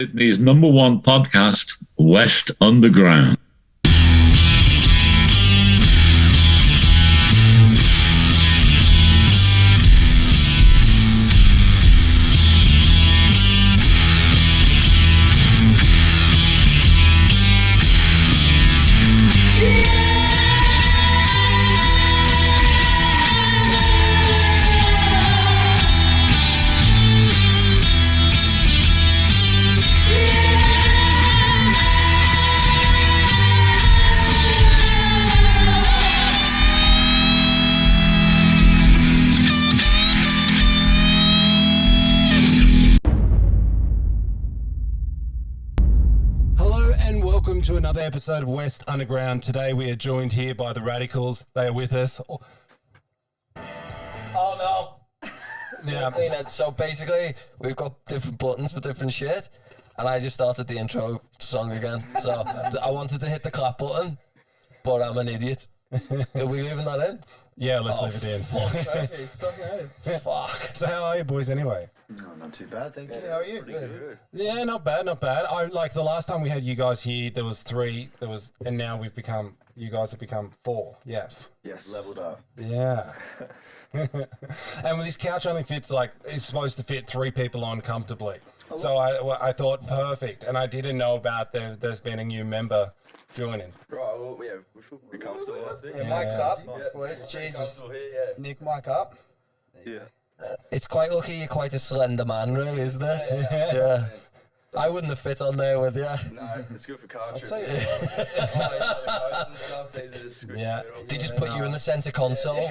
Sydney's #1 podcast, West Underground. To another episode of West Underground. Today we are joined here by the Radicals. They are with us. Oh no. Yeah. So basically, we've got different buttons for different shit, and I just started the intro song again. So I wanted to hit the clap button, but I'm an idiot. Are we leaving that in? Yeah, let's leave it in. Fuck. Fuck. So how are you boys anyway? No, not too bad, thank you. How are you? Good. Yeah, not bad. I like the last time we had you guys here, there was 3, and now you guys have become 4. Yes. Leveled up. Yeah. And this couch only fits it's supposed to fit 3 people on comfortably. So I thought perfect, and I didn't know about there's been a new member joining. Right, well, yeah, we feel pretty comfortable, I think. Yeah, mic's up, boys. Jesus. Here, Nick, mic up. yeah. It's quite lucky you're quite a slender man, really, isn't it? Yeah. I wouldn't have fit on there with you. No, it's good for car trips. Yeah. They just put you in the centre console.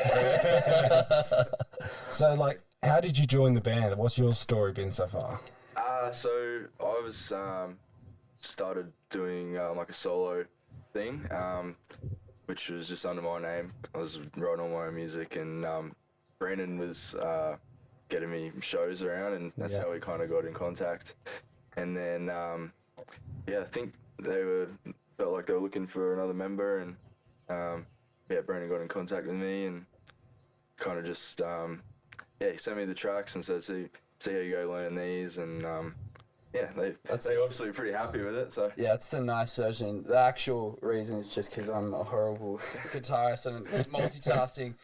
So, how did you join the band? What's your story been so far? So I was started doing a solo thing, which was just under my name. I was writing all my own music, and Brandon was getting me shows around, and that's how we kind of got in contact. And then I think felt like they were looking for another member, and Brandon got in contact with me and kind of just he sent me the tracks and said, see how you go learning these, and they obviously pretty happy with it. So yeah, it's the nice version. The actual reason is just because I'm a horrible guitarist and multitasking.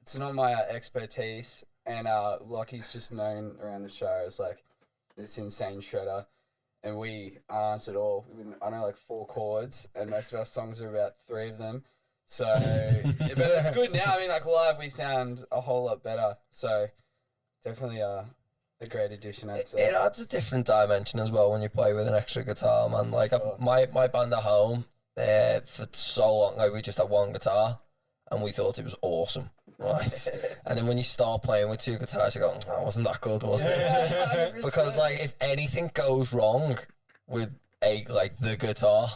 It's not my expertise, and Lockie's just known around the show as this insane shredder, and we aren't at all. I know 4 chords, and most of our songs are about 3 of them. So, but it's good now. I mean, live we sound a whole lot better. So, definitely a great addition, I'd say. It adds a different dimension as well when you play with an extra guitar, man. My band at home, for so long, we just had 1 guitar, and we thought it was awesome, right? And then when you start playing with 2 guitars, you go, oh, wasn't that good, was it? Because if anything goes wrong with the guitar,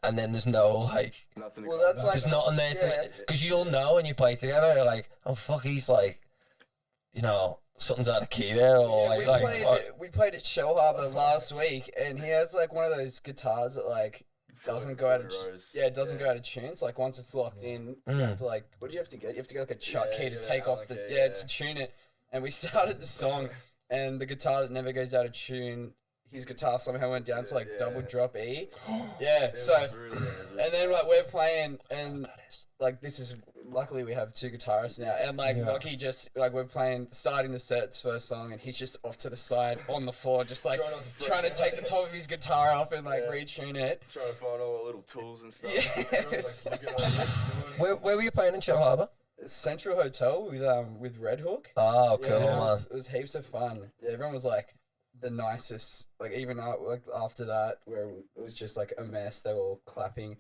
and then there's no nothing. Well, that's there's nothing there to, because you'll know when you play together, you're like, oh fuck, he's something's out of key there, or we played at Shell Harbour last week, and he has one of those guitars that doesn't go out of go out of tune. So once it's locked in, you have to what do you have to get? You have to get a chuck key to take off to tune it. And we started the song, and the guitar that never goes out of tune, his guitar somehow went down to double drop E. And then we're playing, and this is luckily we have 2 guitarists now, and Lockie just we're playing, starting the set's first song, and he's just off to the side on the floor, just trying to take the top of his guitar off and retune it. Trying to find all the little tools and stuff. Yes. Where were you playing in Shell Harbour? Central Hotel with Red Hook. Oh, cool, man. It was heaps of fun. Yeah, everyone was the nicest. Even after that, where it was just a mess, they were all clapping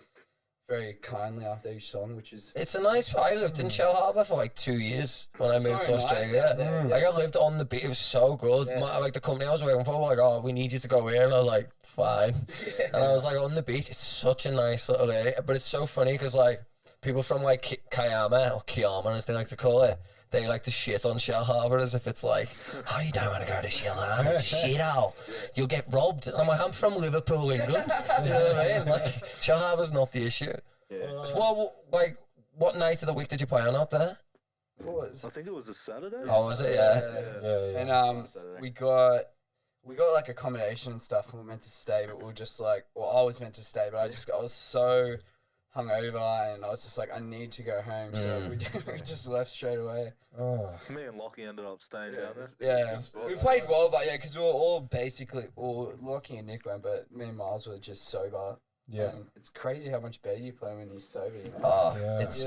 very kindly after each song, which is... It's a nice... I lived in Shell Harbour for 2 years when I moved to Australia. I lived on the beach. It was so good. Yeah. The company I was working for were oh, we need you to go here. And I was like, fine. Yeah. And I was on the beach. It's such a nice little area. But it's so funny because people from Kiama, or Kiama as they like to call it, they like to shit on Shell Harbour as if it's oh, you don't want to go to Shell Harbour, it's a shithole. You'll get robbed. And I'm I'm from Liverpool, England. You know what I mean? Shell Harbour's not the issue. Yeah. So what night of the week did you play on out there? I think it was a Saturday. Oh, was it? Yeah. And we got we got like accommodation and stuff, and we were meant to stay, but we were just like, well, I was meant to stay, but I was so hungover, and I was just like, I need to go home, so we just left straight away. Me and Lockie ended up staying down there. Yeah, we played well, but yeah, because we were all basically, Lockie and Nick went, but me and Myles were just sober. Yeah. And it's crazy how much better you play when you're sober. You know? Oh, Yeah. it's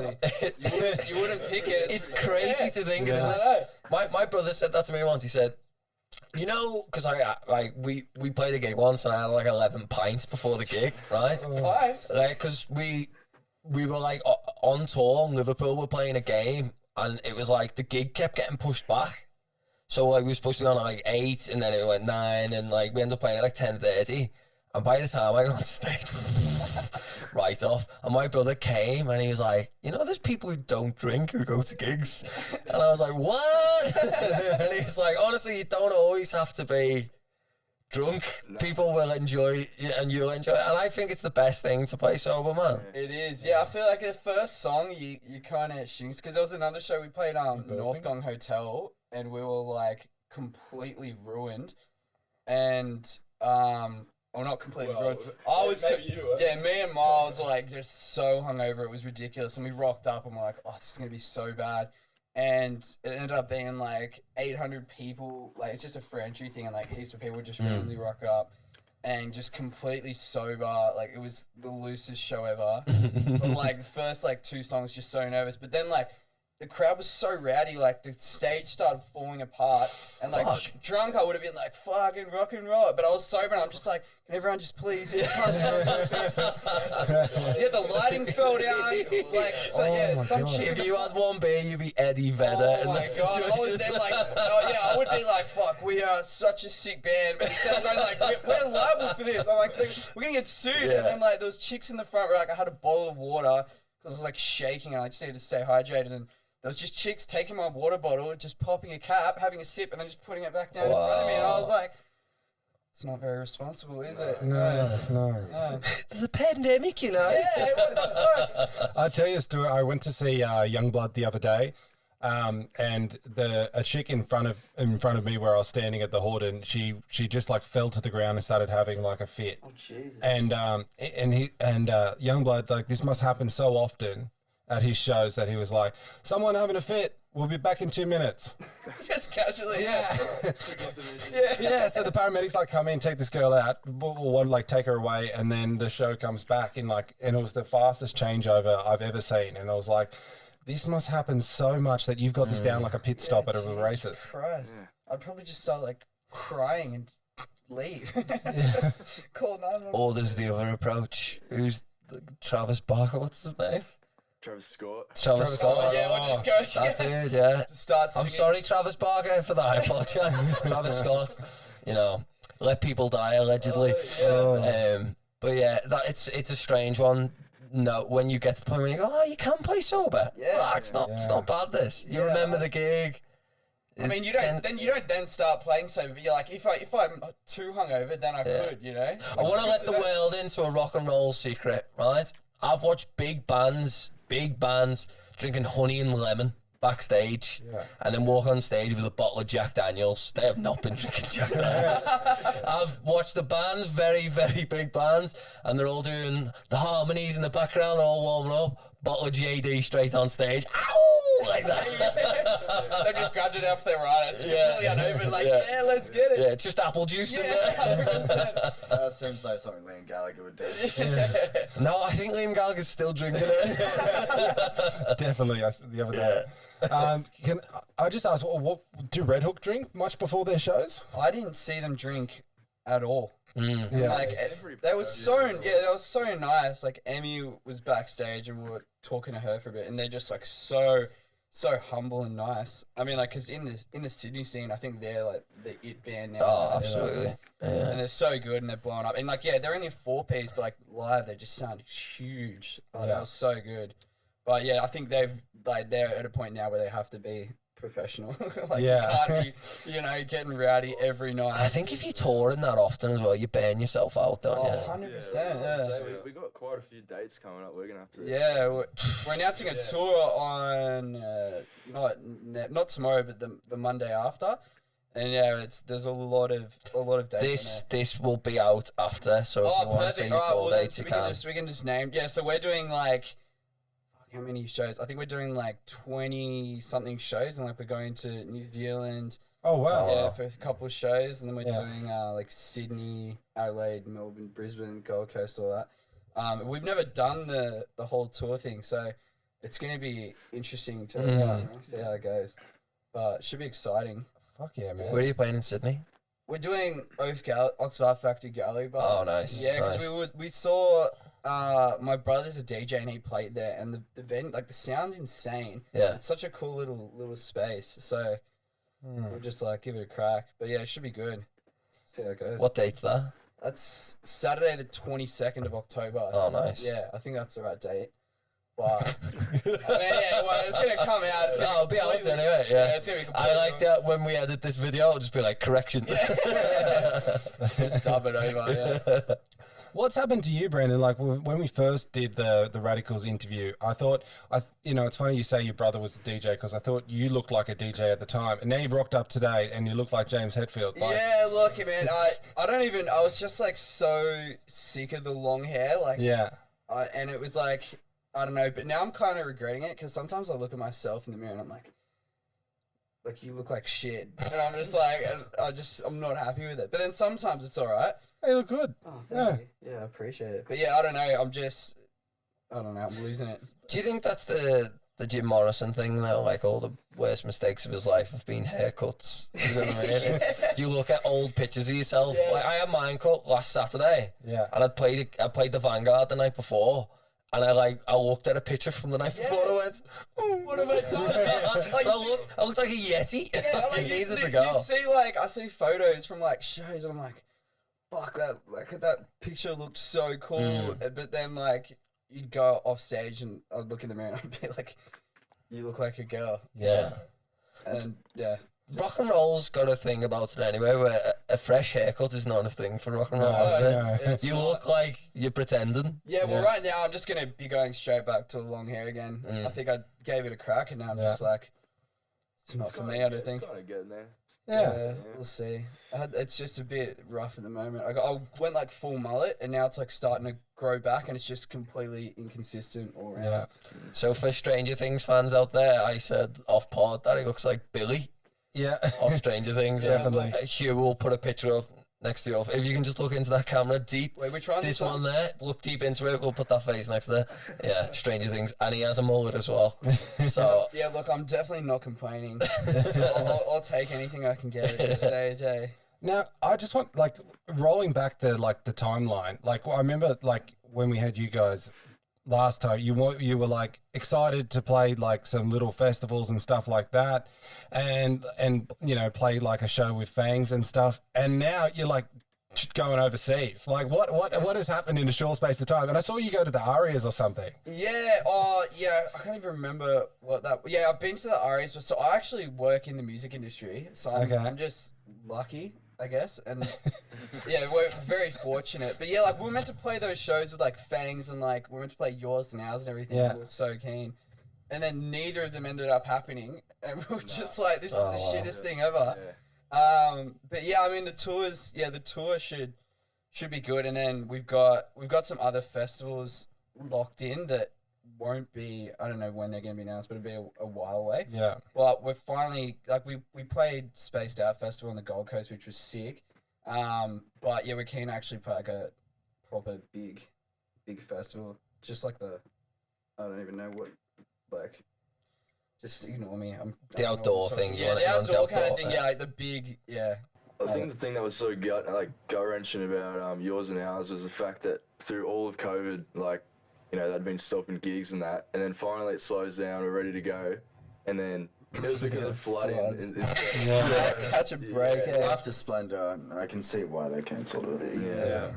You wouldn't pick it. it's crazy to think, Yeah. isn't I know. it? My brother said that to me once. He said, you know, because we played a gig once and I had like 11 pints before the gig, right? Pints? Like, because we were like on tour in Liverpool, we're playing a game, and it was like the gig kept getting pushed back. So like we were supposed to be on at like 8, and then it went 9, and like we ended up playing at like 10:30. And by the time I got on stage, right off, and my brother came and he was like, you know, there's people who don't drink who go to gigs. And I was like, what? And he's like, honestly, you don't always have to be drunk. People will enjoy it and you'll enjoy it. And I think it's the best thing to play sober, man. It is, yeah. I feel like the first song you kind of shings, because there was another show we played North Gong Hotel, and we were like completely ruined, and well, not completely ruined. I was, me and Myles were like just so hungover, it was ridiculous, and we rocked up and we're like, oh, this is gonna be so bad. And it ended up being like 800 people, like it's just a free entry thing, and like heaps of people just randomly rock up and just completely sober. Like it was the loosest show ever. But like the first like 2 songs, just so nervous. But then like the crowd was so rowdy, like the stage started falling apart, and like drunk I would have been like fucking rock and roll, but I was sober and I'm just like, can everyone just please? Yeah, the lighting fell down. Like some shit. If you had one beer, you'd be Eddie Vedder. Oh my god, I was there like, I would be like, fuck, we are such a sick band. But instead of going like, we're liable for this. I'm like, we're gonna get sued. And then like there was chicks in the front where like I had a bottle of water because I was like shaking and I just needed to stay hydrated, and there was just chicks taking my water bottle, just popping a cap, having a sip, and then just putting it back down in front of me. And I was like, it's not very responsible, is it? No. There's a pandemic, you know. Yeah, what the fuck? I'll tell you a story. I went to see Youngblood the other day, and a chick in front of me where I was standing at the Horden, she just like fell to the ground and started having like a fit. Oh Jesus. And Youngblood, like this must happen so often at his shows that he was like, someone having a fit, we'll be back in 2 minutes. Just casually. Yeah. Yeah. So the paramedics like come in, take this girl out, or one like take her away, and then the show comes back and it was the fastest changeover I've ever seen. And I was like, this must happen so much that you've got this down like a pit stop at a races. Christ. I'd probably just start like crying and leave. Call 911. Or there's the other approach. Who's Travis Barker? What's his name? Travis Scott. Travis Scott. Yeah, we'll just go. That dude, yeah. Start I'm singing. sorry, Travis Barker, for that. I apologize. Travis Scott, you know, let people die allegedly. But yeah, it's a strange one. No, when you get to the point where you go, oh, you can play sober. Yeah. It's not bad. This you remember the gig. I mean, you don't then start playing sober. But you're like, if I'm too hungover, then I could, you know. I want to let the world into a rock and roll secret, right? I've watched big bands drinking honey and lemon backstage, and then walk on stage with a bottle of Jack Daniels. They have not been drinking Jack Daniels. I've watched the bands, very, very big bands, and they're all doing the harmonies in the background, all warming up. Bottle of JD straight on stage. Ow! Like that. They've just grabbed it off their right. It's completely unopened. Like, yeah, let's get it. Yeah, just apple juice in there. 100%. That seems like something Liam Gallagher would do. No, I think Liam Gallagher's still drinking it. Definitely, the other day. Can I just ask, what do Red Hook drink much before their shows? I didn't see them drink at all. Yeah. Like they were so nice. Like Emmy was backstage and we were talking to her for a bit, and they're just like so humble and nice. I mean, like, cause in the Sydney scene, I think they're like the it band now. Oh, absolutely. Yeah. And they're so good and they're blowing up. And like, yeah, they're only 4-piece, but like live, they just sound huge. Like, that was so good. But yeah, I think they're at a point now where they have to be professional. Like, you can't be, getting rowdy every night. I think if you're touring that often as well, you burn yourself out, don't you? 100%. Yeah. We got quite a few dates coming up. We're gonna have to. Yeah, we're announcing a tour on not tomorrow, but the Monday after, And yeah, there's a lot of dates. This will be out after, so if you want to see tour dates, you can. We can just name. Yeah, so we're doing like how many shows? I think we're doing like 20 something shows, and like we're going to New Zealand. Oh wow! Yeah, for a couple of shows, and then we're doing like Sydney, Adelaide, Melbourne, Brisbane, Gold Coast, all that. We've never done the whole tour thing, so it's going to be interesting to see how it goes. But it should be exciting. Fuck yeah, man! Where are you playing in Sydney? We're doing Oxford Factory Gallery Bar. Oh, nice. Yeah, because we saw my brother's a DJ and he played there, and the venue, like the sound's insane. Yeah, it's such a cool little space. So we'll just like give it a crack. But yeah, it should be good. See how it goes. What date's that? That's Saturday the 22nd of October. Oh, nice. Yeah, I think that's the right date. But it's gonna come out. It'll be out anyway. Yeah, it's gonna be. I like that when we edit this video, it'll just be like correction. Just dub it over. Yeah. What's happened to you, Brandon? Like when we first did the Radicals interview, I thought, it's funny you say your brother was a DJ because I thought you looked like a DJ at the time, and now you've rocked up today and you look like James Hetfield. Like, yeah, look, man, I was just like so sick of the long hair, like and it was like. I don't know, but now I'm kind of regretting it because sometimes I look at myself in the mirror and I'm like, you look like shit. And I'm just like, I'm not happy with it. But then sometimes it's all right. Hey, you look good. Oh, thank you. Yeah, I appreciate it. But yeah, I don't know. I'm losing it. Do you think that's the Jim Morrison thing though? Like all the worst mistakes of his life have been haircuts. You know what I mean? You look at old pictures of yourself. Yeah. Like I had mine cut last Saturday. Yeah. And I played the Vanguard the night before. And I looked at a picture from the night before and I went, what have I done? I looked like a Yeti. Yeah, I needed to go. You see, I see photos from shows and I'm like, fuck that picture looked so cool. But then you'd go off stage and I'd look in the mirror and I'd be like, you look like a girl. Yeah. And yeah. Rock and roll's got a thing about it anyway, where a fresh haircut is not a thing for rock and roll, is it? You look like you're pretending. Yeah, well, right now I'm just going to be going straight back to long hair again. I think I gave it a crack, and now I'm just like, it's not for me, I don't think. It's kind of getting there. Yeah, we'll see. It's just a bit rough at the moment. I went full mullet, and now it's starting to grow back, and it's just completely inconsistent all around. Yeah. So for Stranger Things fans out there, I said off pod that he looks like Billy. Yeah. Of Stranger Things. Definitely. Hugh will put a picture up next to you. If you can just look into that camera deep. Wait, which one? This one there. Look deep into it. We'll put that face next to it. Yeah, Stranger Things. And he has a mullet as well. So yeah, look, I'm definitely not complaining. I'll take anything I can get at this stage, eh? Now, I just want, rolling back the timeline. I remember, when we had you guys last time, you were excited to play some little festivals and stuff like that, and play a show with Fangs and stuff. And now you're going overseas. What has happened in a short space of time? And I saw you go to the Arias or something. Yeah. Oh, yeah. I can't even remember what that. Yeah, I've been to the Arias, but so I actually work in the music industry, so I'm just lucky, I guess, and yeah, we're very fortunate. But yeah, we were meant to play those shows with Fangs and we were meant to play Yours and Ours and everything. Yeah. We were so keen, and then neither of them ended up happening, and we were just this is the shittest thing ever. Yeah. But yeah, I mean the tour should be good, and then we've got some other festivals locked in that won't be, I don't know when they're going to be announced, but it'll be a while away. Yeah. But we're finally, we played Spaced Out Festival on the Gold Coast, which was sick. But yeah, we're keen to actually play a proper big festival. Just I don't even know what, just ignore me. The outdoor thing. Yeah, the outdoor kind of thing, the big, I think the thing that was so gut-wrenching about Yours and Ours was the fact that through all of COVID, they'd been stopping gigs and that, and then finally it slows down, we're ready to go, and then it was because of flooding. Catch a break. After Splendor, I can see why they cancelled it. Yeah.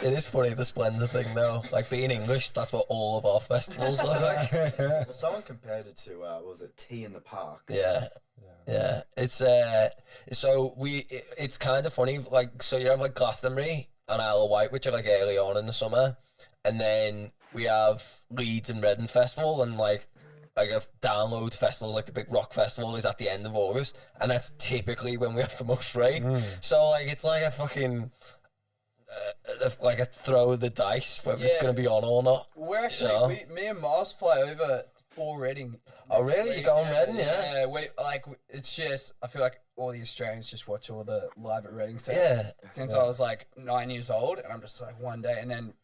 It is funny, the Splendor thing though. Being English, that's what all of our festivals look like. Well, someone compared it to, what was it, Tea in the Park? Yeah. It's it's kind of funny. So you have Glastonbury and Isle of Wight, which are early on in the summer, and then we have Leeds and Reading Festival, and like a download festivals, like the big rock festival, is at the end of August, and that's typically when we have the most rain. So like it's like a fucking like a throw of the dice whether it's gonna be on or not. We're actually me and Myles fly over for Reading. Oh really? You going Reading? Yeah. Yeah. It's just I feel like all the Australians just watch all the live at Reading sets. Yeah. Since I was like 9 years old, and I'm just like one day, and then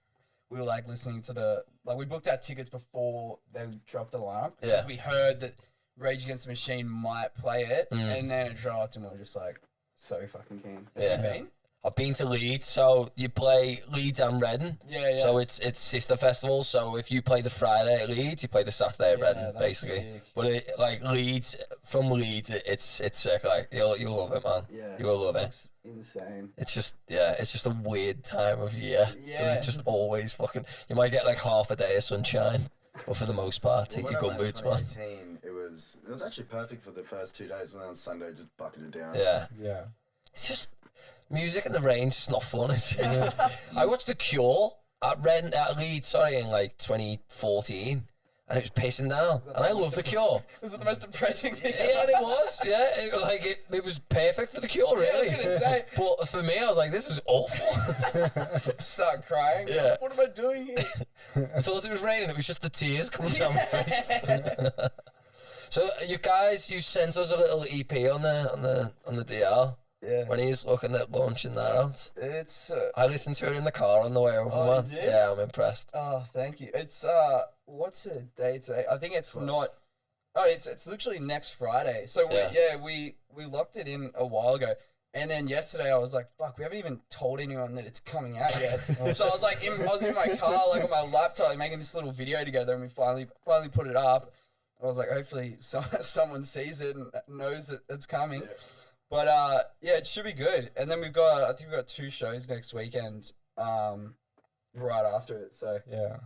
we were like listening to we booked our tickets before they dropped the lineup. Yeah. We heard that Rage Against the Machine might play it, and then it dropped, and we were just like so fucking keen. Have you been? I've been to Leeds, so you play Leeds and Reading. Yeah. So it's sister festivals. So if you play the Friday at Leeds, you play the Saturday at Reading, that's basically. sick. But like Leeds, from Leeds, it's sick. Like you'll love it, man. Yeah. You will love it. It's insane. It's just a weird time of year because Yeah. it's just always fucking. You might get like half a day of sunshine, but for the most part, take your gumboots, man. 2018, it was actually perfect for the first 2 days, and then on Sunday just bucketed down. Yeah. Yeah. It's just music in the rain's just not fun, is it? I watched The Cure at Leeds, in like 2014, and it was pissing down. And I love The Cure. Was it the most depressing thing? Yeah, it was. Yeah, it was perfect for The Cure, really. I was gonna say. But for me, I was like, this is awful. Start crying. Yeah. What am I doing here? I thought it was raining. It was just the tears coming down my face. So you guys, you sent us a little EP on the DR. Yeah. When he's looking at launching that out. It's I listened to it in the car on the way over, Oh, man. you did? Yeah, I'm impressed. oh, thank you. It's what's the date today? I think it's not. Oh, it's literally next Friday. So we locked it in a while ago. And then yesterday I was like, fuck, we haven't even told anyone that it's coming out yet. So I was like, I was in my car, like on my laptop, like, making this little video together, and we finally put it up. I was like, hopefully someone sees it and knows that it's coming. Yeah. But it should be good. And then I think we've got 2 shows next weekend, right after it. So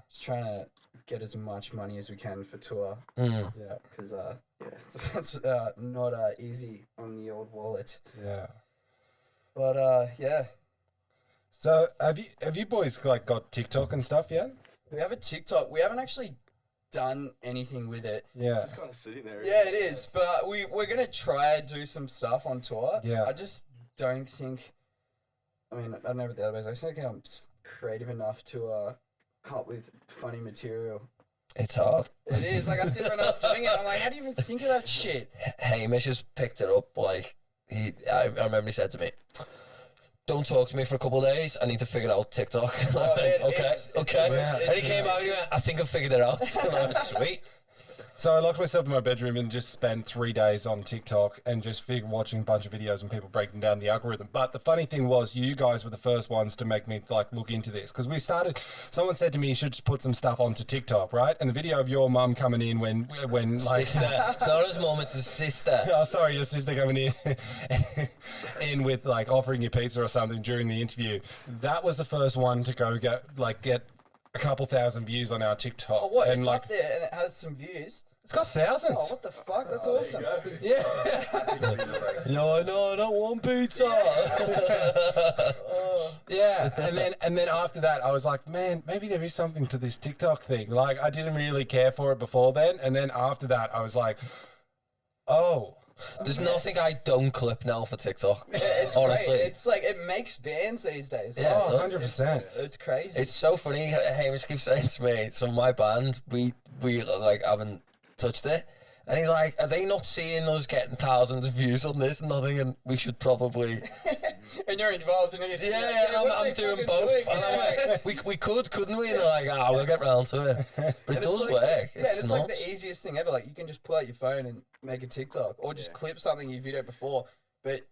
just trying to get as much money as we can for tour. Mm. Yeah, because it's not easy on the old wallet. Yeah. But So have you boys like got TikTok and stuff yet? we have a TikTok. We haven't actually done anything with it. Yeah. It's kind of sitting there. Yeah, it is. But we're gonna try and do some stuff on tour. Yeah. I just don't think. I mean, I don't know about the other ways. I just don't think I'm creative enough to come up with funny material. It's hard. It is. Like I see everyone else doing it. I'm like, how do you even think of that shit? Hamish has picked it up. Like I remember he said to me, "Don't talk to me for a couple of days. I need to figure out TikTok." Okay. And he came out and he went, "I think I've figured it out." And I went, "Sweet." So I locked myself in my bedroom and just spent 3 days on TikTok and just watching a bunch of videos and people breaking down the algorithm. But the funny thing was, you guys were the first ones to make me like look into this, because someone said to me you should just put some stuff onto TikTok, right? And the video of your mum coming in when like Sister. It's not his mum, it's his sister. oh sorry, your sister coming in with like offering you pizza or something during the interview. That was the first one to get a couple thousand views on our TikTok. Oh, what? And It's like up there and it has some views. it's got thousands. Oh, what the fuck? That's awesome. Yeah. No, not one pizza. Yeah, and then after that, I was like, man, maybe there is something to this TikTok thing. Like, I didn't really care for it before then, and then after that, I was like, oh, There's nothing I don't clip now for TikTok. Yeah, it's honestly. great. It's like it makes bands these days. Yeah, oh, it 100%. It's crazy. It's so funny. Hamish keeps saying to me, "So my band, we like haven't touched it," and he's like, "Are they not seeing us getting thousands of views on this and nothing? And we should probably." And you're involved in it. I'm doing both. And I'm like, we couldn't we? And they're like, we'll get round to it. But it does like, work. Yeah, It's it's nuts. like the easiest thing ever. Like you can just pull out your phone and make a TikTok, or just clip something you videoed before, but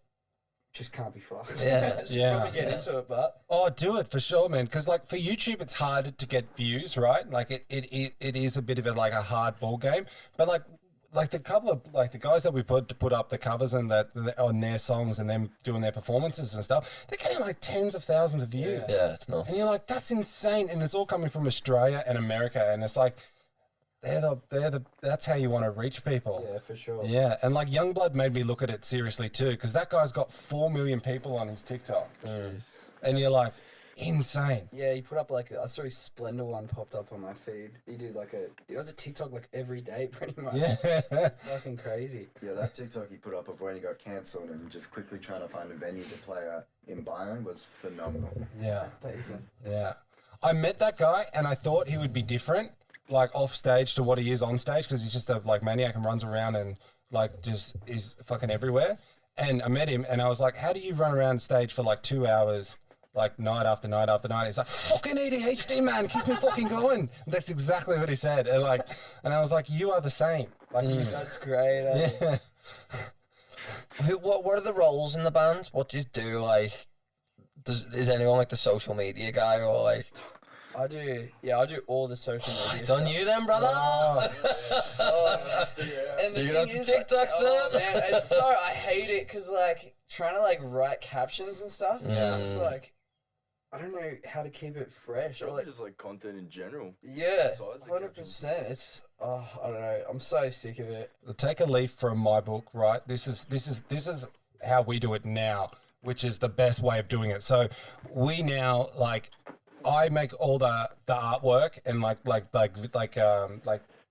just can't be fucked. Yeah. Should Yeah. probably get into it, but Oh, do it for sure, man. Because like for YouTube, it's harder to get views, right? Like it is a bit of a hard ball game. But like the couple of the guys that we put up the covers and that on their songs and them doing their performances and stuff, they're getting like tens of thousands of views. Yeah, it's nuts. And you're like, that's insane. And it's all coming from Australia and America, and it's like that's how you want to reach people. yeah, for sure. Yeah, and like Youngblood made me look at it seriously too, because that guy's got 4 million people on his TikTok, and you're like, insane. Yeah, he put up like I saw his Splendor one popped up on my feed. He did like it was a TikTok like every day pretty much. Yeah. It's fucking crazy. Yeah, that TikTok he put up of when he got cancelled and just quickly trying to find a venue to play at in Bayern was phenomenal. Yeah. Amazing. Yeah. I met that guy and I thought he would be different, like off stage to what he is on stage, because he's just a like maniac and runs around and like just is fucking everywhere. And I met him and I was like, how do you run around stage for like 2 hours, like night after night after night? He's like, fucking ADHD, man, keep me fucking going. That's exactly what he said. And I was like, you are the same. Like, That's great. Eh? yeah. What are the roles in the band? What do you do? Like, is anyone like the social media guy or like? I do all the social media. It's on you then, brother. And You're gonna have to is, TikTok, son. Man, it's so I hate it because like trying to like write captions and stuff. It's just like I don't know how to keep it fresh or Probably like just like content in general. yeah, Besides the 100%. It's I don't know. I'm so sick of it. Take a leaf from my book, right? This is how we do it now, which is the best way of doing it. So we now like I make all the artwork and like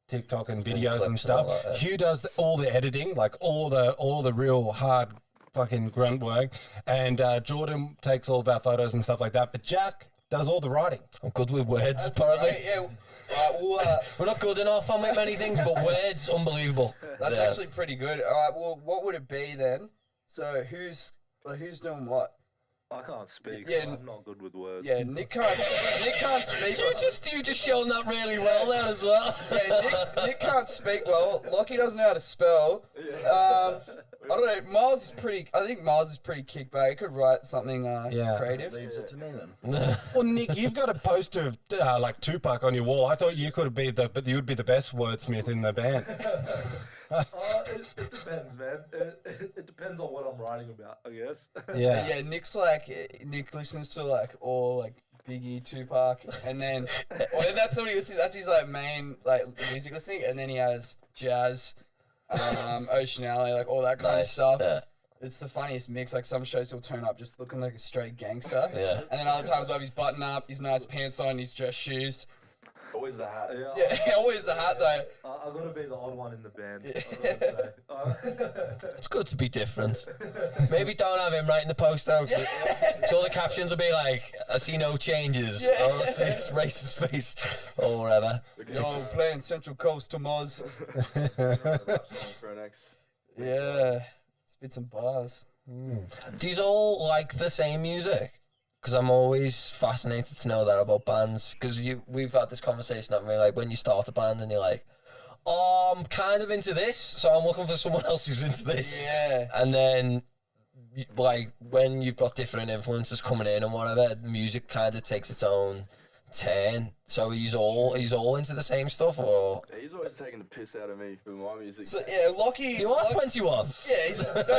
TikTok and videos and clips and all stuff. that, yeah. Hugh does all the editing, like all the real hard fucking grunt work, and Jordan takes all of our photos and stuff like that. But Jack does all the writing. I'm good with words, apparently. Right, yeah. Right, well, We're not good in our family at many things, but words, unbelievable. that's Yeah. actually pretty good. All right. Well, what would it be then? So who's doing what? I can't speak. Yeah, So I'm not good with words. Yeah, Nick can't speak. You just shown that really well there as well. Yeah, Nick can't speak well. Lockie doesn't know how to spell. I don't know. Myles is pretty. I think Myles is pretty kick back. He could write something creative. Leaves it to me then. Well, Nick, you've got a poster of like Tupac on your wall. I thought you could be but you would be the best wordsmith in the band. It depends, man. It depends on what I'm writing about, I guess. Yeah. Yeah, Nick listens to like all like Biggie, Tupac, and then that's what he listens. That's his like main like music listening, and then he has jazz, Ocean Alley, like all that kind of stuff. Yeah. It's the funniest mix. Like some shows he'll turn up just looking like a straight gangster, Yeah. and then other times we'll have his button up, his nice pants on, his dress shoes. Always the hat. Yeah, always the hat though. I gotta be the odd one in the band. I gotta say. It's good to be different. Maybe don't have him writing the post though, so the captions will be like, I see no changes, or I see his racist face, or whatever. Yo, playing Central Coast to Moz. Rap song for next. Yeah, spit some bars. Do you all like the same music? Because I'm always fascinated to know that about bands. Because we've had this conversation, haven't we? Like when you start a band and you're like, oh, I'm kind of into this, so I'm looking for someone else who's into this. Yeah. And then, like, when you've got different influences coming in and whatever, music kind of takes its own turn. So he's all into the same stuff, or He's always taking the piss out of me for my music. So yeah, Lockie. you are 21. Yeah, but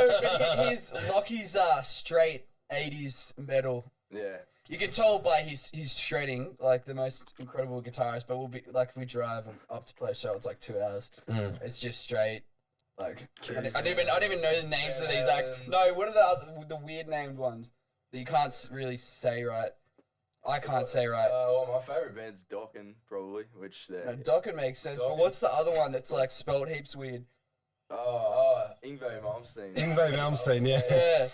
Lockie's straight 80s metal. Yeah. You can tell by his shredding, like the most incredible guitarist. But we'll be like if we drive up to play a show, it's like 2 hours. It's just straight. Like I don't even know the names of these acts. No, what are the weird named ones that you can't really say right? I can't say right. Well, my favorite band's Dokken, probably, which they're... No, Dokken makes sense. But what's the other one that's like spelled heaps weird? Ingve Malmsteen. Ingve Malmsteen, yeah. Yeah.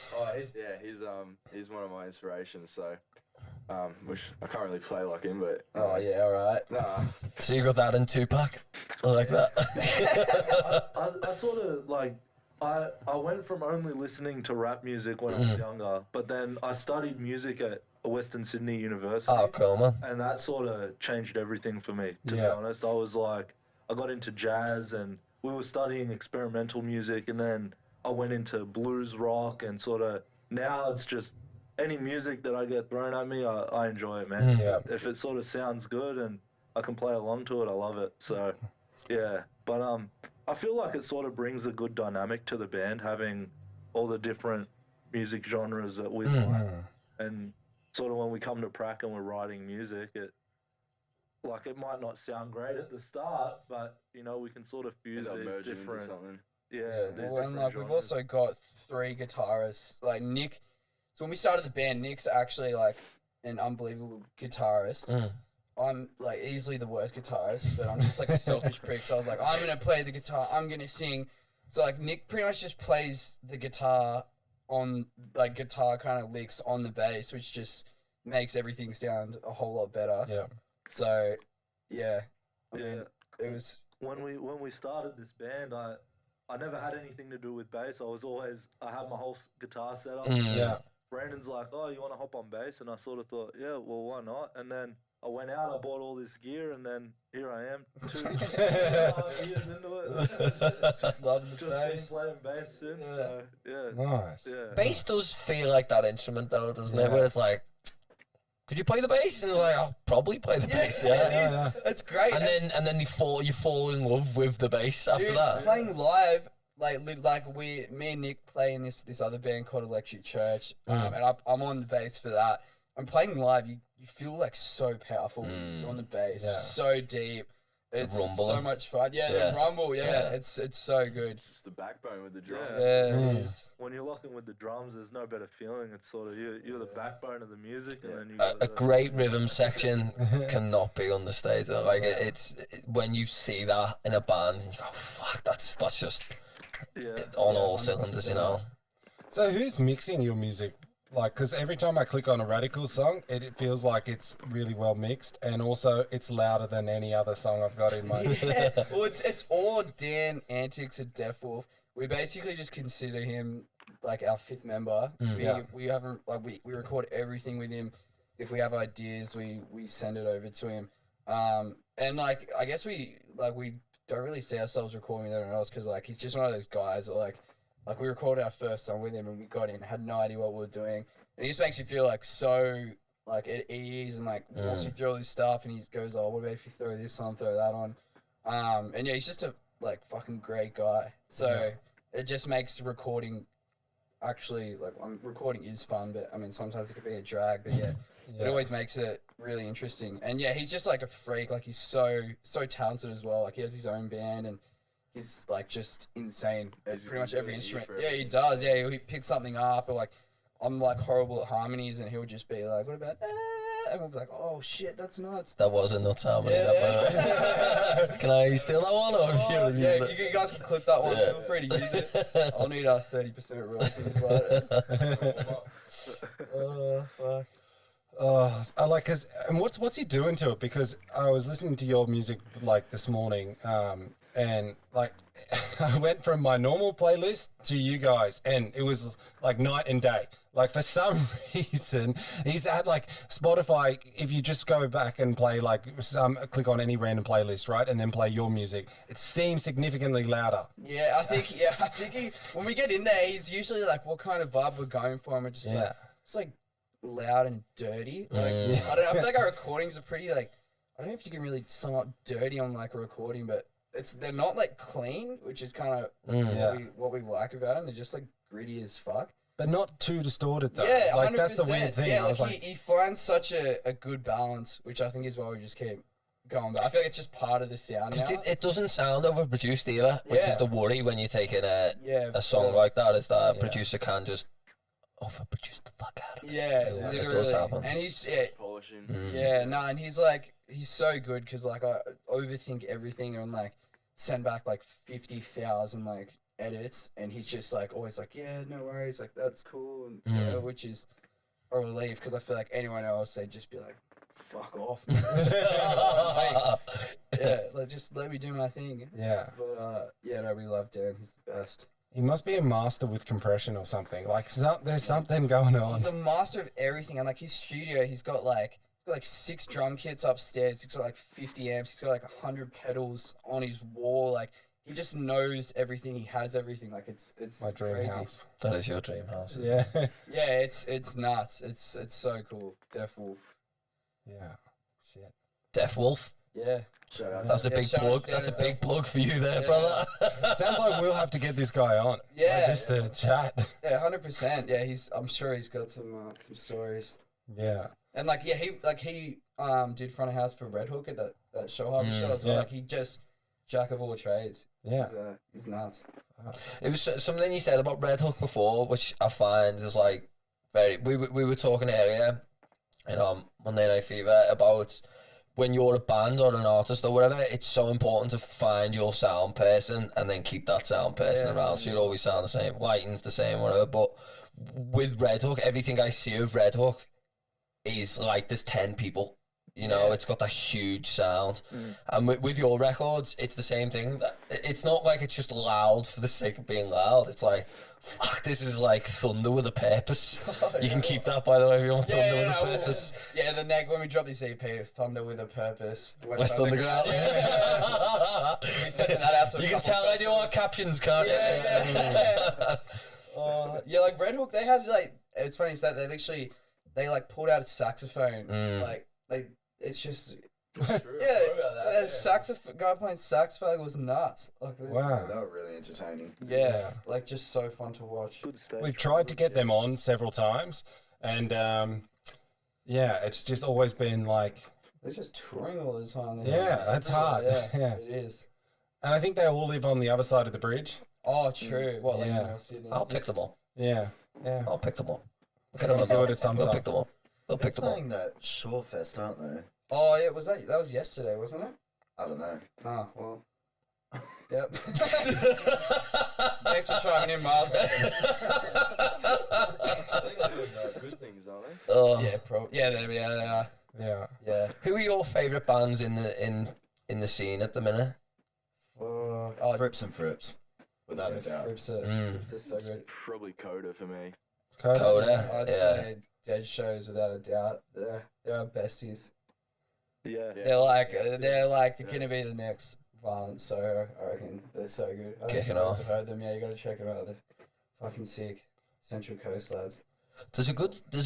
He's one of my inspirations, so... which I can't really play like him, but... Oh, yeah, alright. Nah. So you got that in Tupac? I like that. I sort of like I went from only listening to rap music when I was younger, but then I studied music at Western Sydney University. Oh, cool, man. And that sort of changed everything for me, to be Yeah. honest. I was like, I got into jazz and we were studying experimental music, and then I went into blues rock, and sort of now it's just any music that I get thrown at me, I enjoy it, man. Yeah. If it sort of sounds good and I can play along to it, I love it. So, yeah. But I feel like it sort of brings a good dynamic to the band, having all the different music genres that we like. And sort of when we come to prac and we're writing music, it might not sound great at the start, but you know, we can sort of fuse End up these merging into different, something. these Well, and different like we've genres. also got 3 guitarists. Like Nick. So when we started the band, Nick's actually like an unbelievable guitarist. I'm like easily the worst guitarist, but I'm just like a selfish prick. So I was like, I'm gonna play the guitar, I'm gonna sing. So like Nick pretty much just plays the guitar on like guitar kind of licks on the bass, which just makes everything sound a whole lot better. Yeah. So yeah, I mean, it was when we started this band. I never had anything to do with bass. I had my whole guitar set up. Yeah. Brandon's like, oh, you want to hop on bass? And I sort of thought, yeah, well, why not? And then I went out, I bought all this gear, and then here I am, 2.5 years into it. just loving the Just bass. been playing bass since, so yeah. Nice. Yeah. Bass does feel like that instrument though, doesn't it? Where it's like, could you play the bass? And it's like, I'll probably play the bass, yeah. It's great. And then you fall in love with the bass after Dude, that. playing live, like me and Nick play in this other band called Electric Church, and I'm on the bass for that. And playing live, you feel like so powerful on the bass, so deep. It's so much fun. The rumble, it's so good. It's just the backbone with the drums. Yeah, it is. When you're locking with the drums, there's no better feeling. It's sort of you're the backbone of the music, and then you A great rhythm section cannot be understated. Like it's when you see that in a band, and you go, "Fuck, that's just on all cylinders," you know. So who's mixing your music? Like, because every time I click on a Radical song, it feels like it's really well mixed, and also it's louder than any other song I've got in my. Well, it's all Dan Antics at Deaf Wolf. We basically just consider him like our fifth member. We haven't we record everything with him. If we have ideas, we send it over to him. And like I guess we don't really see ourselves recording with anyone else because like he's just one of those guys that like we recorded our first song with him and we got in, had no idea what we were doing, and he just makes you feel like so like at ease and like walks you through all this stuff, and he goes, oh, what about if you throw this on, throw that on, and yeah, he's just a like fucking great guy. So it just makes recording actually like recording is fun, but I mean sometimes it could be a drag, but it always makes it really interesting. And yeah, he's just like a freak. Like he's so talented as well. Like he has his own band and he's like just insane at pretty much every instrument. Yeah, he does. Yeah, he picks something up, or like I'm like horrible at harmonies, and he'll just be like, "What about?" And we'll be like, "Oh shit, that's nuts." That was a nuts harmony. Can I steal that one, or you guys can clip that one. Feel free to use it. I'll need 30% royalties. Oh fuck. I like, and what's he doing to it? Because I was listening to your music like this morning, and like I went from my normal playlist to you guys, and it was like night and day. Like for some reason, he's had like Spotify. If you just go back and play like click on any random playlist, right, and then play your music, it seems significantly louder. Yeah, I think when we get in there, he's usually like, what kind of vibe we're going for, and we're just like, it's like loud and dirty. Like I don't know. I feel like our recordings are pretty like, I don't know if you can really sum up dirty on like a recording, but they're not like clean, which is kind of what we like about them. They're just like gritty as fuck, but not too distorted though. Yeah, like 100%. That's the weird thing. Yeah, I was like he finds such a good balance, which I think is why we just keep going. But I feel like it's just part of the sound now. It doesn't sound overproduced either, which is the worry when you're taking a song like that, is that a producer can just overproduce the fuck out of it. Yeah, literally. It does happen. And he's polishing. And he's so good because like I overthink everything and like send back like 50,000 like edits, and he's just like always like, yeah, no worries, like that's cool, and which is a relief because I feel like anyone else they'd just be like, fuck off. Like just let me do my thing. Yeah. But no, we love Dan. He's the best. He must be a master with compression or something. Like there's something going on. He's a master of everything, and like his studio, he's got like 6 drum kits upstairs. He's got like 50 amps. He's got like 100 pedals on his wall. Like he just knows everything. He has everything. Like it's my dream crazy. house. That is your dream house. Yeah. Yeah, it's nuts. It's so cool. Deaf Wolf. Yeah. Shit. Deaf Wolf. Yeah. That's a big plug. That's a big plug for you there, brother. Sounds like we'll have to get this guy on. Yeah. Like just to chat. Yeah, 100%. Yeah, I'm sure he's got some stories. Yeah. And he did front of house for Red Hook at that show show as well. Yeah. Like he just jack of all trades. Yeah. He's nuts. It was something you said about Red Hook before, which I find is like very. We were talking earlier Monday Night Fever about when you're a band or an artist or whatever, it's so important to find your sound person and then keep that sound person around, so you'll always sound the same, lighting's the same, whatever. But with Red Hook, everything I see of Red Hook is like there's 10 people. You know, it's got that huge sound. And with your records, it's the same thing. It's not like it's just loud for the sake of being loud. It's like, fuck, this is like thunder with a purpose. You can keep that, by the way, if you want thunder with a purpose. Yeah, the neck, when we drop this EP, Thunder with a Purpose. West Underground. We sending that out to You can tell I do our captions, can't you? Yeah, like Red Hook, they had like, it's funny you said, they like pulled out a saxophone. It's just... Yeah, saxophone guy playing saxophone was nuts. Like, Wow. They were really entertaining. Yeah, like just so fun to watch. Good stage. We've tried to get them on several times, and yeah, it's just always been like, They're just touring all the time. yeah, that's hard. Yeah, It is. and I think they all live on the other side of the bridge. Oh, true. What, like Yeah. Sydney? I'll pick them all. Yeah. I'll pick them all. We'll do it at some We'll time. pick them all. We'll They're pick them all. playing that Shore Fest, aren't they? Oh, yeah, that was yesterday, wasn't it? I don't know. Oh, well. Yep. Thanks for chiming in, Myles. I think they're doing good things, aren't they? Oh. Yeah, they are. Yeah. Yeah. Who are your favourite bands in the scene at the minute? Frips and Frips, without a doubt. Frips are so good. Probably Coda for me. Coda. I'd say Dead Shows, without a doubt. They're our besties. Yeah. They're like gonna be the next Violent Soho, I reckon. They're so good. I don't know if Kicking you guys off. have heard them. Yeah, you gotta check them out. They're fucking sick. Central Coast lads. There's a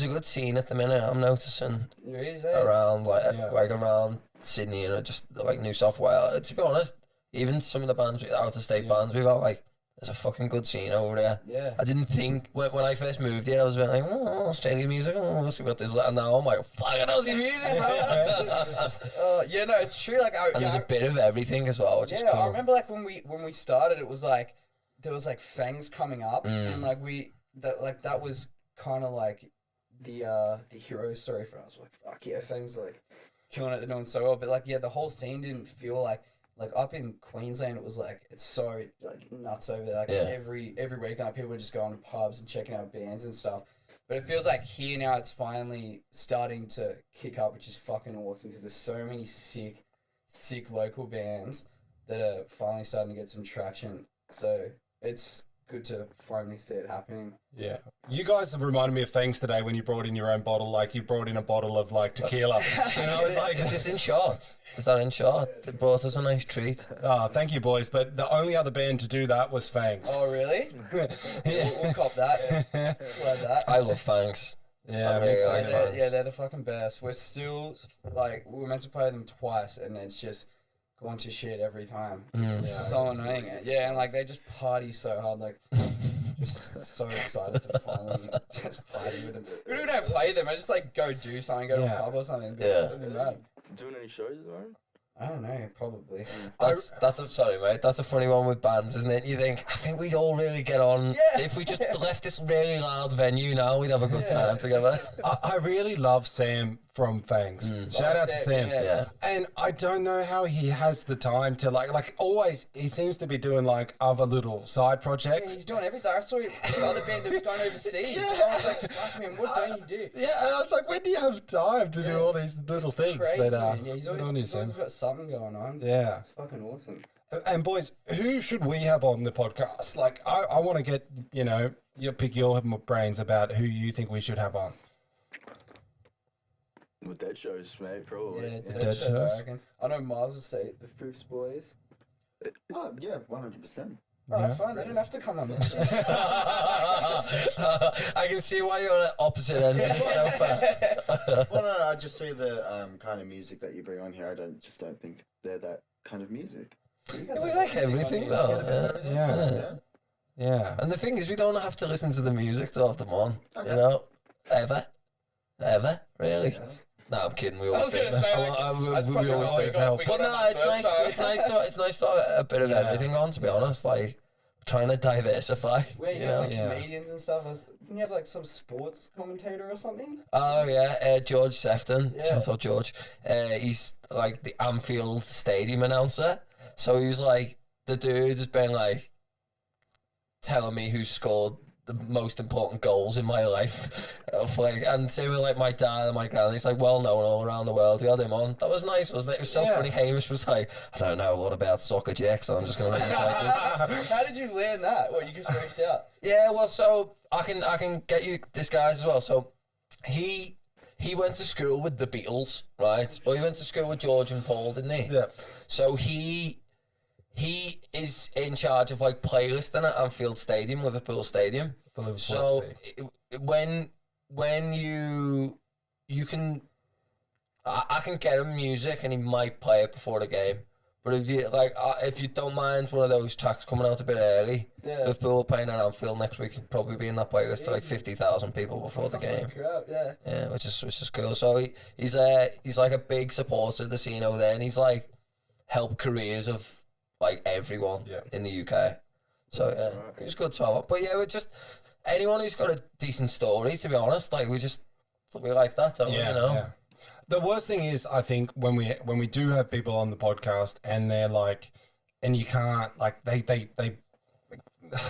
good scene at the minute. I'm noticing There is, eh? around Yeah. like around Sydney and just like New South Wales. To be honest, even some of the bands, out of state bands, we've got like there's a fucking good scene over there. Yeah. I didn't think when I first moved here, I was a bit like, oh, Australian music. Oh, we'll see what this is. And now I'm like, fucking Aussie music, bro. Yeah, no, it's true. Like, And there's a bit of everything as well, which is cool. I remember like when we started, it was like there was like Fangs coming up, and like that was kind of like the hero story for us. We're like, fuck yeah, Fangs are like killing it, they're doing so well. But like, yeah, the whole scene didn't feel like up in Queensland, it was like it's so like nuts over there. Like every weekend, people were just going to pubs and checking out bands and stuff. But it feels like here now, it's finally starting to kick up, which is fucking awesome because there's so many sick local bands that are finally starting to get some traction. So it's good to finally see it happening. Yeah. You guys have reminded me of things today when you brought in your own bottle, like you brought in a bottle of like tequila. And I was like, Is this in short? Is that in short? It brought us a nice treat. oh, thank you, boys. But the only other band to do that was Fangs. Oh, really? We'll cop that. Like that. I love Fangs. Yeah, I'm I'm really excited. excited. Yeah, they're the fucking best. We're still, like, we were meant to play them twice, and it's just gone to shit every time. It's so annoying. Yeah, and, like, they just party so hard, like, just so excited to finally just party with them. We don't play them, I just, like, go do something, go to a pub or something. Yeah. It'd be mad. Doing any shows at the moment? I don't know, probably. Sorry, mate. That's a funny one with bands, isn't it? You think, I think we'd all really get on. Yeah. If we just left this really loud venue now, we'd have a good time together. I really love Sam from Fangs. Shout out to Sam. Yeah. And I don't know how he has the time to like always he seems to be doing like other little side Yeah, projects. he's doing everything. I saw this other band that was going overseas. And I was like, fuck, man, what don't you do? Yeah, and I was like, when do you have time to do all these little things? Crazy, But man. Yeah, he's good always, on you, he's Sam. always got something going on. Yeah. It's fucking awesome. And boys, who should we have on the podcast? Like, I want to get, you pick your brains about who you think we should have on. With Dead Shows, mate, probably. Yeah, Dead Dead Shows, Shows? I reckon. I know Myles would say the Fruits Boys. Oh, yeah, 100%. Alright, fine, they don't have to come on this. I can see why you're on the opposite end of the sofa. Well, no, I just see the kind of music that you bring on here. I don't think they're that kind of music. We like everything, though. Yeah. And the thing is, we don't have to listen to the music to have them on. You know, ever, really. No, I'm kidding. We always do. gonna say, like, We always do. we got But no, that it's first nice. time. It's nice to have a bit of everything on. To be honest, like trying to diversify. Where you you get know? like comedians and stuff. Didn't you have like some sports commentator or something? Oh yeah, George Sefton. Yeah. Shout out George. He's like the Anfield Stadium announcer. So he was like, the dude has been like telling me who scored the most important goals in my life. And same with like my dad and my granny. He's like well known all around the world. We had him on. That was nice, wasn't it? It was so funny. Hamish was like, I don't know a lot about soccer, Jack, so I'm just gonna let you like this. How did you learn that? What, you just reached out? Yeah, well, so I can get you this guy as well. So he went to school with the Beatles, right? Well, he went to school with George and Paul, didn't he? Yeah. So he is in charge of like playlisting at Anfield Stadium, Liverpool Stadium. So when you can, I can get him music and he might play it before the game. But if you don't mind one of those tracks coming out a bit early, Liverpool playing at Anfield next week, he'd probably be in that playlist to like 50,000 people before the game. Yeah, which is cool. So he's like a big supporter of the scene over there, and he's like helped careers of like everyone in the UK. So it was good to have. But yeah, we're just anyone who's got a decent story. To be honest, like we like that, don't we? You know. Yeah. The worst thing is, I think, when we do have people on the podcast and they're like, and you can't, like, they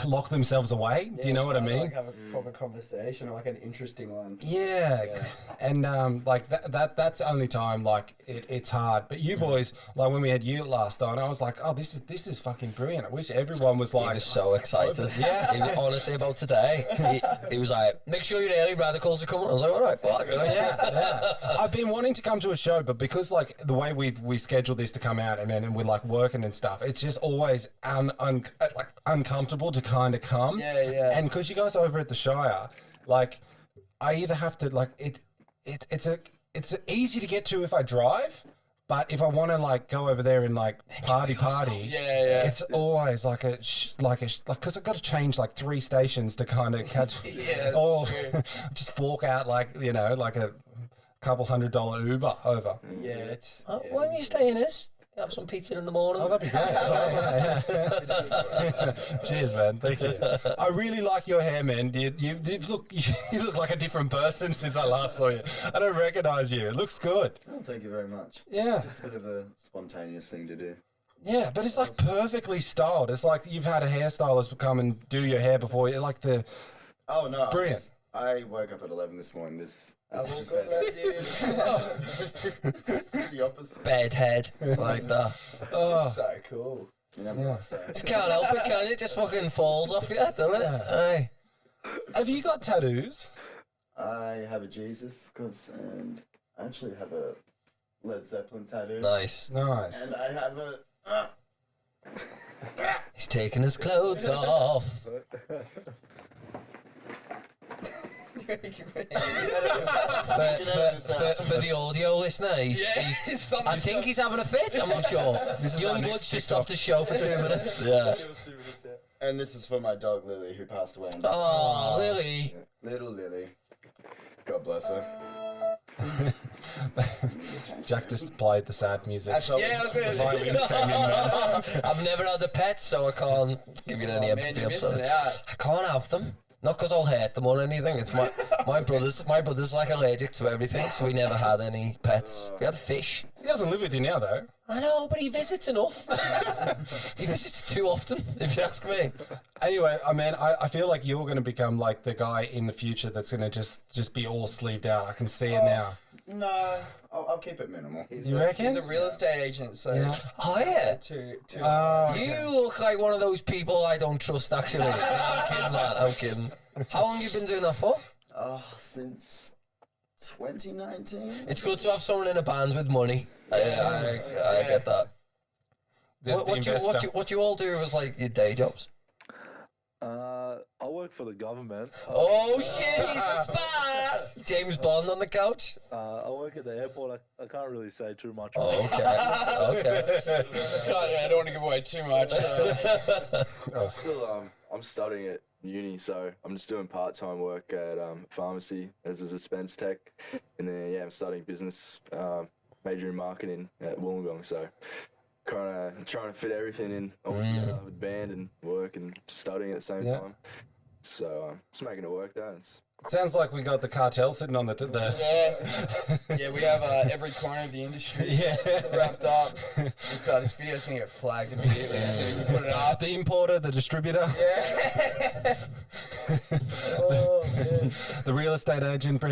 lock themselves away. Do you know what I mean? Like have a proper conversation or like an interesting one. Yeah. And like that's the only time like it's hard. But you boys, like when we had you last on, I was like, oh, this is fucking brilliant. I wish everyone was like. He was so excited. Yeah. He was, honestly, about today. He was like, make sure your early radicals are coming. I was like, all right, fuck. Yeah. I've been wanting to come to a show, but because like the way we scheduled this to come out and we're like working and stuff, it's just always like uncomfortable to kind of come. Yeah. And because you guys are over at the Shire, like I either have to like it's easy to get to if I drive. But if I want to like go over there and like party, it's always like because I've got to change like 3 stations to kind of catch, or just fork out like like a couple $100 Uber over. Yeah, it's. Why don't you stay in this? Have some pizza in the morning. Oh, that'd be great. Yeah. Cheers, man. Thank you. I really like your hair, man. You look like a different person since I last saw you. I don't recognize you. It looks good. Oh, thank you very much. Yeah. Just a bit of a spontaneous thing to do. Yeah, but it's like perfectly styled. It's like you've had a hairstylist come and do your hair before. You like the. Oh no! Brilliant. I woke up at 11 this morning. This is the opposite. Bedhead like that. Oh. So cool. Yeah. Just can't help it, can it? Just fucking falls off you, doesn't it? Aye. Have you got tattoos? I have a Jesus, and I actually have a Led Zeppelin tattoo. Nice. And I have a. He's taking his clothes off. For the audio listener, I think he's having a fit. I'm not sure. Young Blood's just stopped the show for 2 minutes. Yeah. And this is for my dog Lily, who passed away. Oh, Lily. Yeah. Little Lily. God bless her. Jack just played the sad music. Actually, The violins came in, man. I've never had a pet, so I can't give you any empathy. you're missing out. I can't have them. Not because I'll hurt them or anything. It's my brother's like allergic to everything, so we never had any pets. We had fish. He doesn't live with you now, though. I know, but he visits enough. He visits too often, if you ask me. Anyway, I feel like you're going to become like the guy in the future that's going to just be all sleeved out. I can see it now. No, I'll keep it minimal. You reckon? He's a real estate agent, so. Yeah. Oh, yeah. Okay. You look like one of those people I don't trust, actually. I'm kidding, man. I'm kidding. How long have you been doing that for? Since 2019. It's good to have someone in a band with money. I get that. What you all do is like your day jobs. I work for the government. Oh shit, he's a spy! James Bond on the couch. I work at the airport. I can't really say too much. Oh, okay. I don't want to give away too much. I'm studying at uni, so I'm just doing part-time work at pharmacy as a dispense tech, and then I'm studying business, major in marketing at Wollongong. So kind of trying to fit everything in together with band and work and studying at the same time. So just making it work though. Sounds like we got the cartel sitting on the Yeah, we have every corner of the industry wrapped up. This video's gonna get flagged immediately as soon as you put it up. The importer, the distributor, the real estate agent.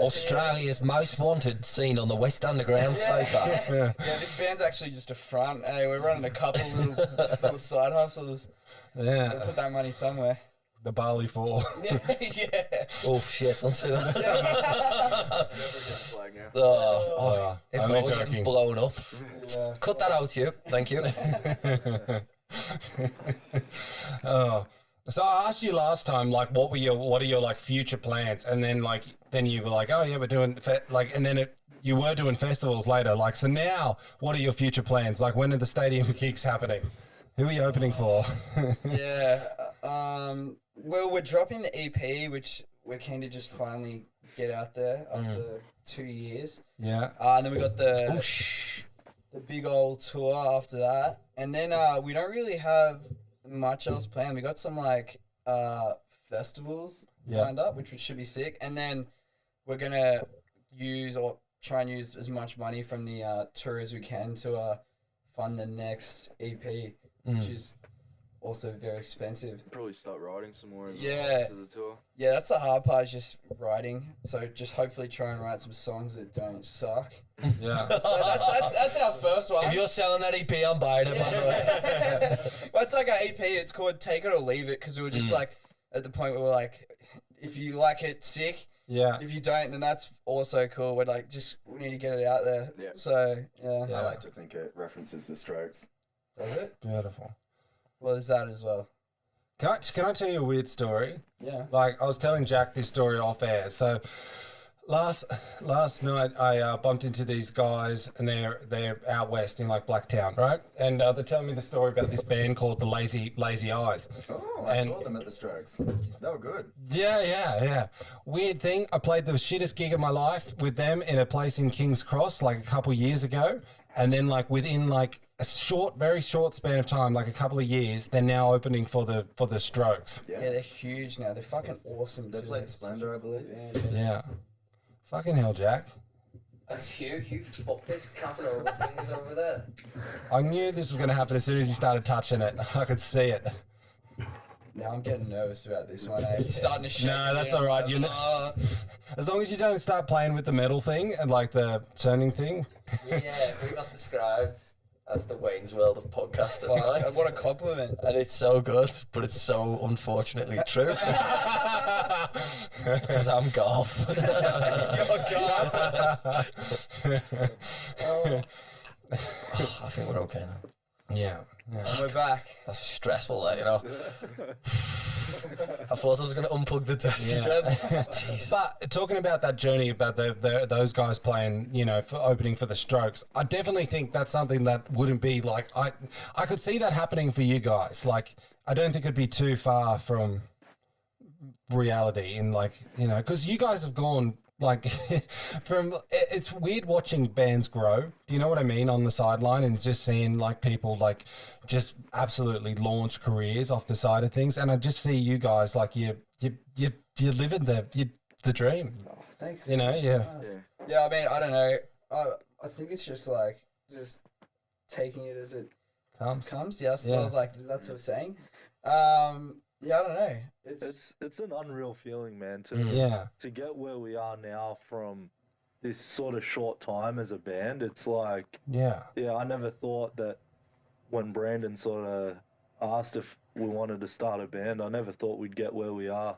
Australia's most wanted, seen on the West Underground so far. Yeah, this band's actually just a front. Hey, we're running a couple little side hustles. Yeah, We'll put that money somewhere. the Barley Four. Yeah. Oh shit, don't say that. Flag now. If I'm not, only we're getting joking. blown up. Cut that out, you. Thank you. So I asked you last time, like, what are your like future plans? And then you were like, oh yeah, we're doing and then you were doing festivals later. Like, so now, what are your future plans? Like, when are the stadium gigs happening? Who are you opening for? Well, we're dropping the EP, which we're keen to just finally get out there after 2 years. Yeah. And then we got the big old tour after that. And then we don't really have much else planned. We got some like festivals lined up, which should be sick. And then we're gonna try and use as much money from the tour as we can to fund the next EP, which is also very expensive. Probably start writing some more Yeah. after the tour. Yeah, that's the hard part, is just writing. So just hopefully try and write some songs that don't suck. Yeah. So that's our first one. If you're selling that EP, I'm buying it, by the way. That's like our EP. It's called Take It or Leave It, because we were just like at the point where we're like, if you like it, sick. Yeah. If you don't, then that's also cool. We're like, we need to get it out there. Yeah. So yeah. I like to think it references the Strokes. Does it? Beautiful. Well, there's that as well. Can I tell you a weird story? Yeah. Like, I was telling Jack this story off air. So last night I bumped into these guys, and they're out west in like Blacktown, right? And they're telling me the story about this band called the Lazy Eyes. Oh, I saw them at the Strokes. They were good. Yeah. Weird thing. I played the shittest gig of my life with them in a place in King's Cross like a couple years ago, and then like within like a very short span of time, like a couple of years, they're now opening for the Strokes. Yeah, they're huge now. They're fucking awesome. They too. played Splendor, I believe. Yeah. Fucking hell, Jack. That's huge. You fucked this Casanova thing is over there. I knew this was going to happen as soon as you started touching it. I could see it. Now I'm getting nervous about this one. It's starting to shake. No, that's all right. As long as you don't start playing with the metal thing and like the turning thing. Yeah, we got described as the Wayne's World of podcast at night. What a compliment. And it's so good, but it's so unfortunately true. Because I'm golf. I think we're okay now. Yeah. And we're back. That's stressful, you know. I thought I was going to unplug the desk again. Jesus. But talking about that journey about those guys playing, for opening for the Strokes, I definitely think that's something that wouldn't be like I could see that happening for you guys. Like, I don't think it'd be too far from reality in because you guys have gone like it's weird watching bands grow. Do you know what I mean? On the sideline, and just seeing like people like just absolutely launch careers off the side of things. And I just see you guys like you're living the dream. Oh, thanks. Yeah. Yeah, I mean, I don't know. I think it's just like taking it as it comes. Yeah, so I was like, that's what I'm saying. Yeah, I don't know. It's an unreal feeling, man. To get where we are now from this sort of short time as a band. It's like I never thought that when Brandon sort of asked if we wanted to start a band, I never thought we'd get where we are.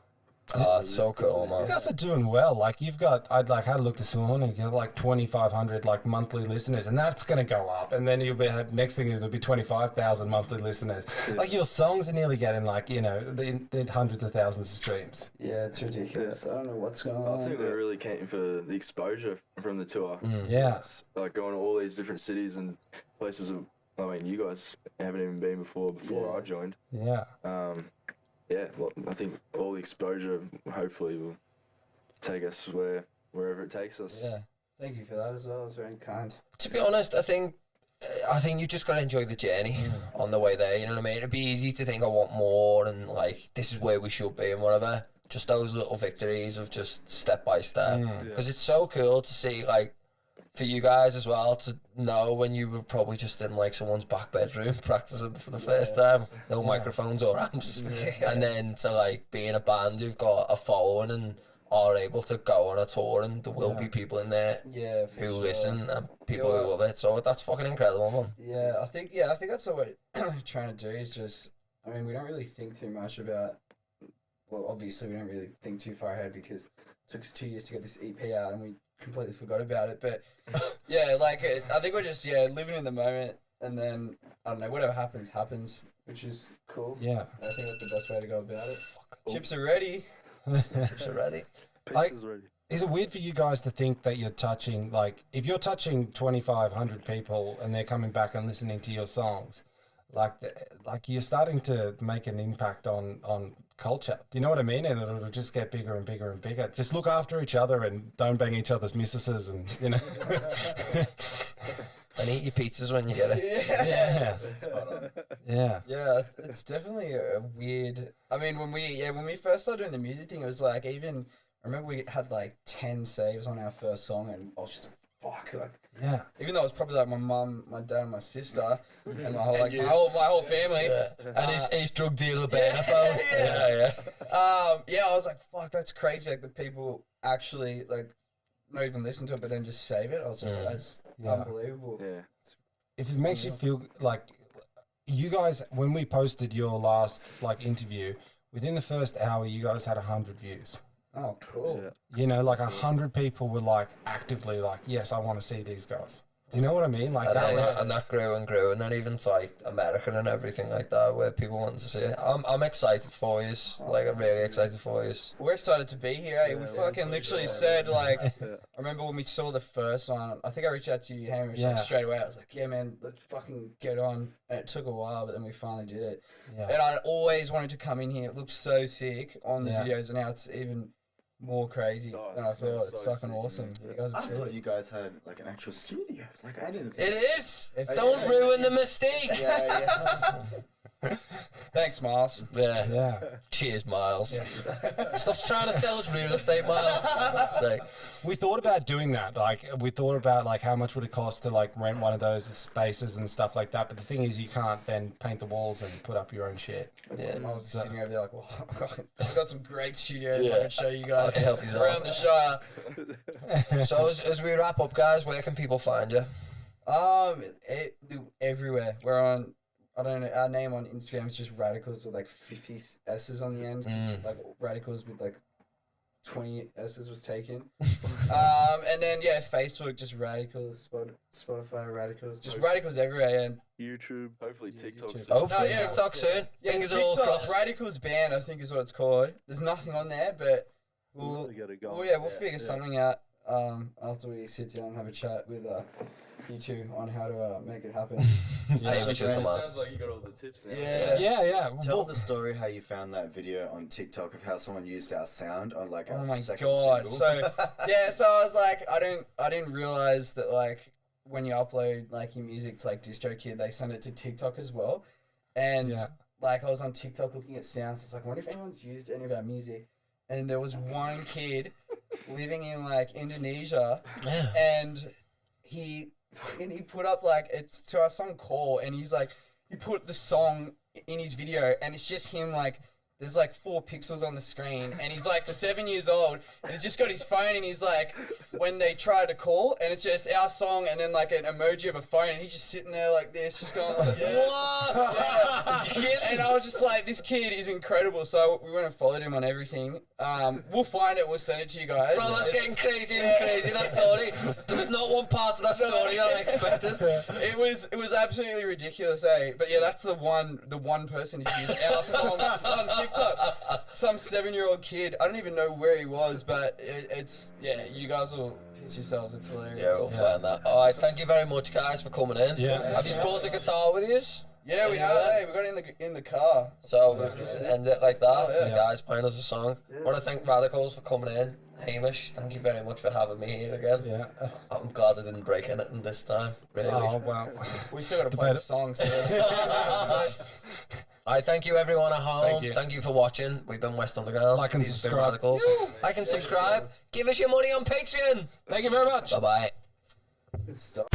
Oh, it's so cool, man. You guys are doing well. Like you've got, I'd like had a look this morning. You have like 2,500 like monthly listeners, and that's going to go up. And then you'll be next thing it'll be 25,000 monthly listeners. Yeah. Like your songs are nearly getting like the hundreds of thousands of streams. Yeah, it's ridiculous. I don't know what's going on. I think they're really keen for the exposure from the tour. Yeah, like going to all these different cities and places. I mean, you guys haven't even been before I joined. Yeah. Yeah, well, I think all the exposure hopefully will take us wherever it takes us. Yeah, thank you for that as well. It's very kind. To be honest, I think I think you just got to enjoy the journey on the way there, you know what I mean? It'd be easy to think I want more and like this is where we should be and whatever. Just those little victories of just step by step. Because it's so cool to see, like, for you guys as well, to know when you were probably just in like someone's back bedroom practicing for the first time, no microphones or amps, and then to like be in a band who've got a following and are able to go on a tour, and there will be people in there who listen and people who love it. So that's fucking incredible, man. I think that's what we're trying to do is just. I mean, we don't really think too much about. Well, obviously, we don't really think too far ahead because it took us 2 years to get this EP out, and we completely forgot about it. But yeah, like I think we're just living in the moment, and then I don't know, whatever happens, which is cool. Yeah, I think that's the best way to go about it. Chips are ready. Chips are ready. Pizza's ready. Is it weird for you guys to think that you're touching, like, if you're touching 2,500 people and they're coming back and listening to your songs, like you're starting to make an impact on culture. Do you know what I mean? And it'll just get bigger and bigger and bigger. Just look after each other and don't bang each other's missuses and, you know. And eat your pizzas when you get it. Yeah, it's definitely a weird. I mean, when we first started doing the music thing, it was like even. I remember we had like 10 saves on our first song, and I was just like, fuck. Like, even though it was probably like my mum, my dad, and my sister, and my whole my whole family, and his drug dealer banner phone. I was like, fuck, that's crazy. Like the people actually like not even listen to it, but then just save it. I was just like, that's unbelievable. Yeah. If it makes you feel like you guys, when we posted your last like interview, within the first hour, you guys had 100 views. Oh, cool. Yeah. You know, like 100 people were like actively like, yes, I want to see these guys. Do you know what I mean? Like and that grew and grew, and then even to like American and everything like that, where people wanted to see it. I'm excited for you. Like I'm really excited for you. We're excited to be here. We fucking literally said like, I remember when we saw the first one. I think I reached out to you, Hamish, like, straight away. I was like, yeah, man, let's fucking get on. And it took a while, but then we finally did it. Yeah. And I always wanted to come in here. It looked so sick on the videos, and now it's even more crazy than I thought. It's fucking awesome. You guys I thought you guys had like an actual studio. Like I didn't think it is. Don't ruin the mistake. Thanks, Myles. Yeah. Cheers, Myles. Stop trying to sell us real estate, Myles. That's sick. We thought about doing that. Like we thought about like how much would it cost to like rent one of those spaces and stuff like that. But the thing is, you can't then paint the walls and put up your own shit. Yeah. I was sitting over there like, well, I've got some great studios I can show you guys. I can help you around the Shire. So as we wrap up, guys, where can people find you? Everywhere. We're on. I don't know, our name on Instagram is just Radicals with like 50 S's on the end. Like Radicals with like 20 S's was taken. And then Facebook, just Radicals, Spotify Radicals, just Radicals everywhere. And YouTube, hopefully TikTok soon. Hopefully TikTok soon. Fingers are all crossed. Radicals Band, I think is what it's called. There's nothing on there, but we'll figure something out after we sit down and have a chat with you two on how to make it happen. Sounds like you got all the tips now. Yeah. Tell the story how you found that video on TikTok of how someone used our sound on like oh a my second god. single. So I was like, I didn't realize that like when you upload like your music to like DistroKid, they send it to TikTok as well. And like I was on TikTok looking at sounds. It's like, I wonder if anyone's used any of our music. And there was one kid living in like Indonesia, and he put up like it's to our song Call, and he's like he put the song in his video, and it's just him like there's like 4 pixels on the screen, and he's like 7 years old, and he's just got his phone, and he's like when they try to call, and it's just our song, and then like an emoji of a phone, and he's just sitting there like this, just going like what? And I was just like, this kid is incredible. So we went and followed him on everything. We'll find it. We'll send it to you guys. Bro, that's getting crazy and crazy. That story. There was not one part of that story I expected. It was absolutely ridiculous, But yeah, that's the one person who used our song on TikTok. Some 7-year-old kid. I don't even know where he was, but it's you guys will piss yourselves. It's hilarious. Yeah, we'll find that. All right, thank you very much, guys, for coming in. Yeah. Have you brought a guitar with you? Yeah, we have. Hey, we got it in the car. So we'll just end it like that. The guys playing us a song. I want to thank Radicals for coming in. Hamish, thank you very much for having me here again. Yeah. I'm glad I didn't break anything this time. Really. Oh, well. We still got to play the songs. I thank you everyone at home. Thank you. For watching. We've been West Underground. Like and These have been subscribe. Radicals. Like and subscribe. Give us your money on Patreon. Thank you very much. Bye bye. Stop.